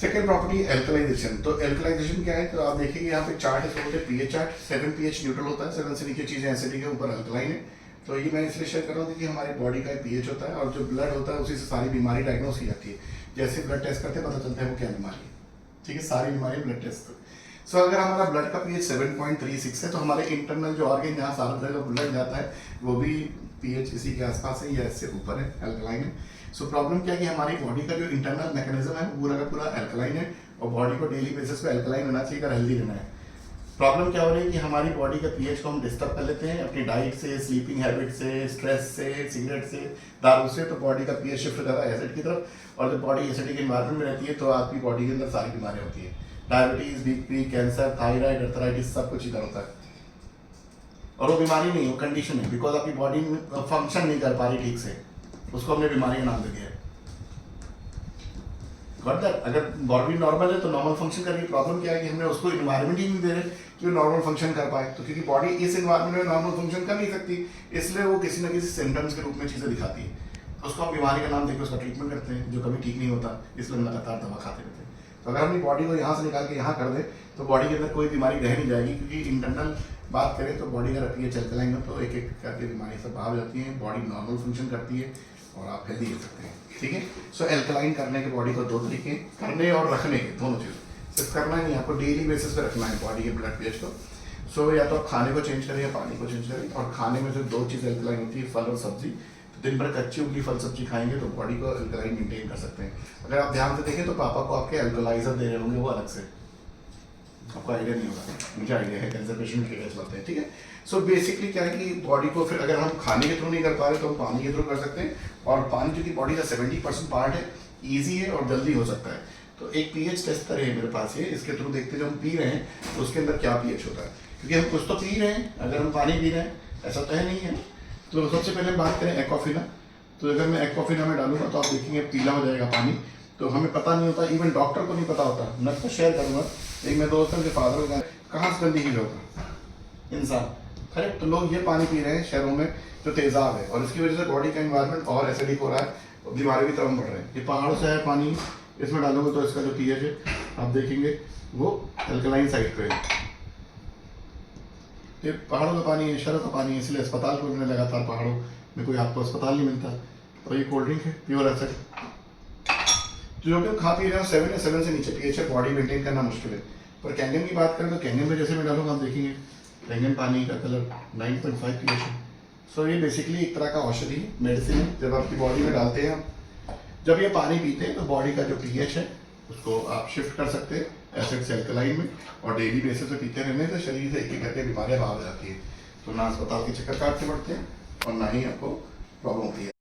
Second property alkalisation. तो alkalisation क्या है, तो आप देखेंगे यहाँ पे चार्ट है, होते पीएच चार्ट। 7 पीएच न्यूट्रल होता है, 7 से नीचे चीजें एसिडिक है, ऊपर अल्कलाइन है। तो ये मैं इसलिए शेयर कर रहा हूँ कि हमारी बॉडी का पीएच होता है और जो ब्लड होता है उसी से सारी बीमारी डायग्नोस की जाती है। जैसे ब्लड टेस्ट करते हैं पता चलता है वो क्या बीमारी है, ठीक है, सारी बीमारी ब्लड टेस्ट। सो अगर हमारा ब्लड का पीएच 7.36 है तो हमारे इंटरनल जो ऑर्गन जहाँ सारा ब्लड जाता है वो भी पीएच इसी के आसपास है या इससे ऊपर है, अल्कलाइन है। सो प्रॉब्लम क्या है कि हमारी बॉडी का जो इंटरनल मैकेनिज्म है वो पूरा का पूरा अल्कलाइन है और बॉडी को डेली बेसिस पे अल्कलाइन होना चाहिए अगर हेल्दी रहना है। प्रॉब्लम क्या हो रही है कि हमारी बॉडी का पीएच को हम डिस्टर्ब कर लेते हैं अपनी डाइट से, स्लीपिंग हैबिट से, स्ट्रेस से, सिगरेट से, दारू से, तो बॉडी का पीएच शिफ्ट कर रहा है एसिड की तरफ। और जब बॉडी एसिडिक एनवायरनमेंट में रहती है तो आपकी बॉडी के अंदर सारी बीमारियां होती है, diabetes, BP, cancer, thyroid, arthritis, सब कुछ इधर होता है। और वो बीमारी नहीं, वो कंडीशन है, बिकॉज आपकी बॉडी फंक्शन नहीं कर पा रही ठीक से, उसको हमने बीमारी का नाम दे दिया है। अगर बॉडी नॉर्मल है तो नॉर्मल फंक्शन कर रही है। प्रॉब्लम क्या है कि हमने उसको इन्वायरमेंट ही नहीं दे रहे कि वो नॉर्मल फंक्शन कर पाए, तो क्योंकि बॉडी इस इन्वायरमेंट में नॉर्मल फंक्शन कर नहीं सकती, इसलिए वो किसी न किसी सिम्टम्स के रूप में चीज़ें दिखाती है। तो उसको हम बीमारी का नाम देकर उसका ट्रीटमेंट करते हैं जो कभी ठीक नहीं होता, इसलिए हम लगातार दवा खाते रहते हैं। तो अगर अपनी बॉडी को यहाँ से निकाल के यहाँ कर दें तो बॉडी के अंदर कोई बीमारी रह नहीं जाएगी, क्योंकि इंटरनल बात करें तो बॉडी का पीएच चलाएंगे तो एक एक करके बीमारी सब बाहर जाती है, बॉडी नॉर्मल फंक्शन करती है और आप हेल्दी रह सकते हैं, ठीक है। सो एल्कलाइन करने के बॉडी को दो तरीके, करने और रखने के, दोनों चीज़। सिर्फ करना नहीं, आपको डेली बेसिस पे रखना है बॉडी के ब्लड पीएच को। सो या तो आप खाने को चेंज करें या पानी को चेंज करें। और खाने में जो दो चीज़ एल्कलाइन होती है, फल और सब्जी। तो दिन भर कच्ची उबली फल सब्जी खाएंगे तो बॉडी को एल्कलाइन मेंटेन कर सकते हैं। अगर आप ध्यान से देखें तो पापा को आपके एल्कलाइजर दे रहे होंगे वो अलग से, आपको आइडिया नहीं होगा, मुझे आइडिया है, कैंसर पेशेंट के केस चलाते हैं, ठीक है। सो बेसिकली क्या है कि बॉडी को फिर अगर हम खाने के थ्रू नहीं कर पा रहे तो हम पानी के थ्रू कर सकते हैं। और पानी जो कि बॉडी का 70% पार्ट है, ईजी है और जल्दी हो सकता है। तो एक पीएच टेस्टर है मेरे पास, ये इसके थ्रू देखते जो हम पी रहे हैं तो उसके अंदर क्या पीएच होता है, क्योंकि हम कुछ तो पी रहे हैं, अगर हम पानी पी रहे हैं ऐसा तो है नहीं है। तो सबसे पहले हम बात करें एक्वाफिना। तो अगर मैं एक्वाफिना में डालूंगा तो आप देखेंगे पीला हो जाएगा पानी, तो हमें पता नहीं होता, इवन डॉक्टर को नहीं पता होता। मैं तो शेयर करूँगा, एक मेरे दोस्त के फादर का कहाँ से गंदी फील होगा इंसान, करेक्ट। तो लोग ये पानी पी रहे हैं शहरों में जो तेज़ाब है, और इसकी वजह से बॉडी का एनवायरनमेंट और एसिडिक हो रहा है और बीमारी की तरफ बढ़ रहे हैं। ये पहाड़ों से है पानी, इसमें डालोगे तो इसका जो पीएच है आप देखेंगे वो अल्कलाइन साइड पे है। ये पहाड़ों का पानी है, शहरों का पानी है, इसलिए अस्पताल को मिलने लगातार पहाड़ों में कोई आपको अस्पताल नहीं मिलता। और ये कोल्ड ड्रिंक है प्योर एसिड, जो कि खा पी रहे हो 7 या 7 से नीचे पीएच है, बॉडी मेंटेन करना मुश्किल है। पर कैंगन की बात करें तो कैंगन में जैसे मैं डालूंगा आप देखेंगे कैंगन पानी का कलर 9.5 पीएच है। सो ये बेसिकली एक तरह का औषधि मेडिसिन है, जब आपकी बॉडी में डालते हैं जब ये पानी पीते हैं तो बॉडी का जो पीएच है उसको आप शिफ्ट कर सकते हैं एसिड से अल्कलाइन में। और डेली बेसिस पे पीते रहने से शरीर से एक एक करके बीमारियां बाहर जाती है, तो ना अस्पताल के चक्कर काटने पड़ते हैं और ना ही आपको प्रॉब्लम होती है।